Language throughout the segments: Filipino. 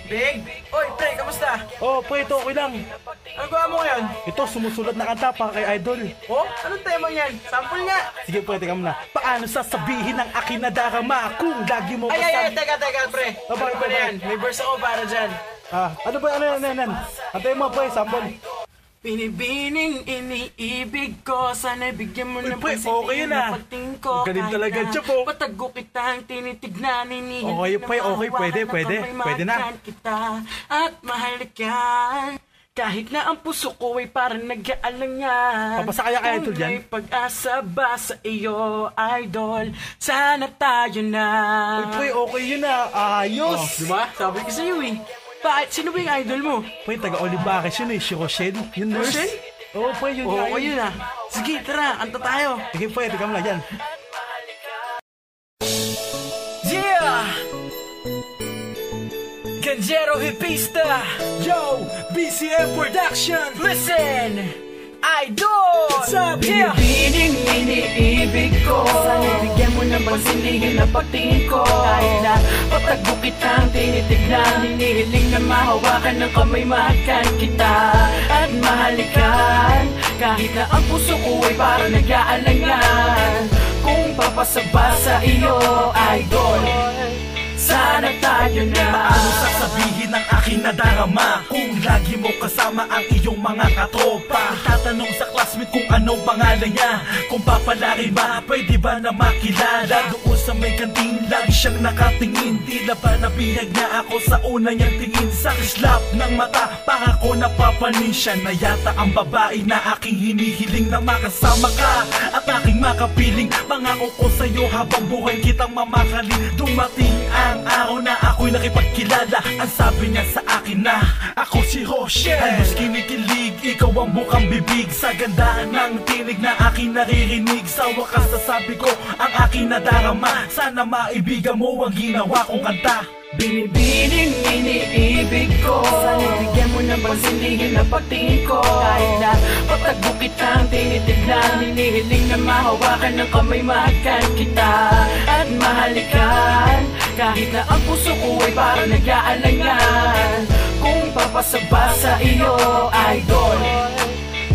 Big? Oy, pre, kamusta? Oh, pre, ito okay lang. Ano gawa mo ngayon? Ito, sumusulat na kanta para kay Idol. Oh, anong tema niyan? Sample nga! Sige, pre, teka muna. Paano sasabihin ng akin na darama kung lagi mo Ay, teka, pre. Bakit Ano ba na yan? May verse ako para dyan. Ano ba, ano yan? Antayin mo, pre, sample. Binibining iniibig ko, sana'y bigyan mo ng pre, okay yun ah. pagtingin ko. Galing talaga, Chop, oh. Patago kitang tinitignan, Okay, pre, okay, pwede na. Kita, at mahalikan. Kahit na ang puso ko ay parang nag-aalangan. Papasa kaya kay Idol Kung dyan? may pag-asa ba sa iyo, Idol, sana tayo na. Uy, pre, okay yun ah. Ayos. Oh, diba? Sabi ko sa'yo eh. Bakit? Sino ba yung idol mo? Pre, taga-Olivares yun eh, si Rochelle. Yung nurse. Rochelle? Oo, pre, yun. Oo, yun ah. Sige, tara, kanta tayo. Sige, pre, teka muna yan. Yeah! Ganjero Hipista! Yo, BCM Production. Listen! Idol! What's up? Yeah! Binibining iniibig ko, sana bigyan mo ng pansinihin na pagtingin ko. Kahit na patago kitang tinitignan, hinihiling na mahawakan ng kamay, mahakan kita at mahalikan. Kahit na ang puso ko ay parang nag-aalangan. Kung papasaba sa iyo, Idol, sana tayo na. Paano sasabihin ng aking nadarama kung lagi mo kasama ang iyong mga katropa? Tatanong sa classmate kung anong pangalan niya, kung papalari ba, pwede ba na makilala? Doon sa may kanting lagi siyang nakatingin, tila ba nabihag niya ako sa una niyang tingin. Sa kislap ng mata, para ko napapanin siya na yata ang babae na aking hinihiling na makasama ka at aking makapiling. Mangako ko sa'yo habang buhay kitang mamahalin. Dumating ang araw na ako'y nakipagkilala. Ang sabi niya sa akin na ako si Rochelle. Halos kinikilig, ikaw ang bukang bibig. Sa ganda ng tinig na aking naririnig, sa wakas nasabi ko ang aking nadarama. Sana maibigan mo ang ginawa kong kanta. Binibining iniibig ko, sana bigyan mo ng pansinihin na pagtingin ko. Kahit na patago kitang tinitignan, hinihiling na mahawakan ng kamay, mahakan kita at mahalikan. Kahit na ang puso ko ay parang nag-aalangan. Kung papasaba sa iyo, Idol,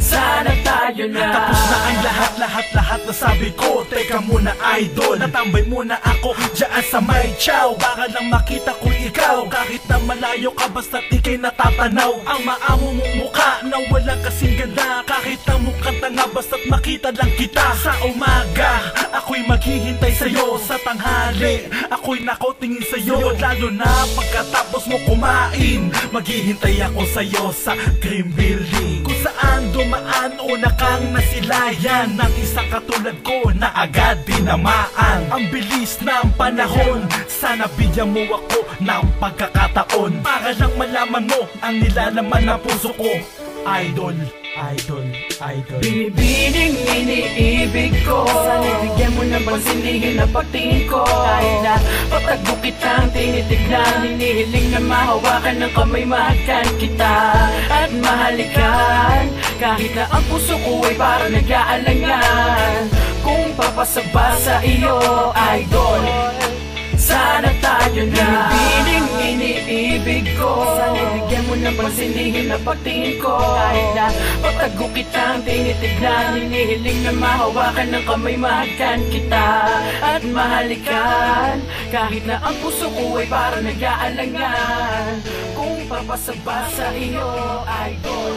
sana tayo na. Tapos na ang lahat na sabi ko. Teka muna, Idol, natambay muna ako dyan sa may chow. Baka lang makita ko ikaw, kahit na malayo ka, basta't ikay natatanaw. Ang maamo mong mukha na walang kasing ganda, kahit na mukhang tanga, basta't makita lang kita. Sa umaga, ako'y maghihintay sa'yo. Sa tanghali, ako'y nakotingin sa'yo. Lalo na pagkatapos mo kumain, maghihintay ako sa'yo sa Green Building, kung saan dumaan una kang nasilayan ng isang katulad ko na agad dinamaan. Ang bilis ng panahon, sana bigyan mo ako ng pagkakataon para lang malaman mo ang nilalaman ng puso ko. Idol. Binibining iniibig ko, sana bigyan mo ng pansinihin na pagtingin ko. Kahit na patago kitang tinitignan, hinihiling na mahawakan ng kamay, mahakan kita at mahalikan. Kahit na ang puso ko ay parang nag-aalangan. Kung papasaba sa iyo, Idol, sana tayo na. Binibining iniibig ko, sana bigyan mo ng pansinihin na pagtingin ko. Kahit na patago kitang tinitignan, hinihiling na mahawakan ng kamay, mahakan kita at mahalikan. Kahit na ang puso ko ay parang nag-aalangan. Kung papasaba sa iyo, Idol,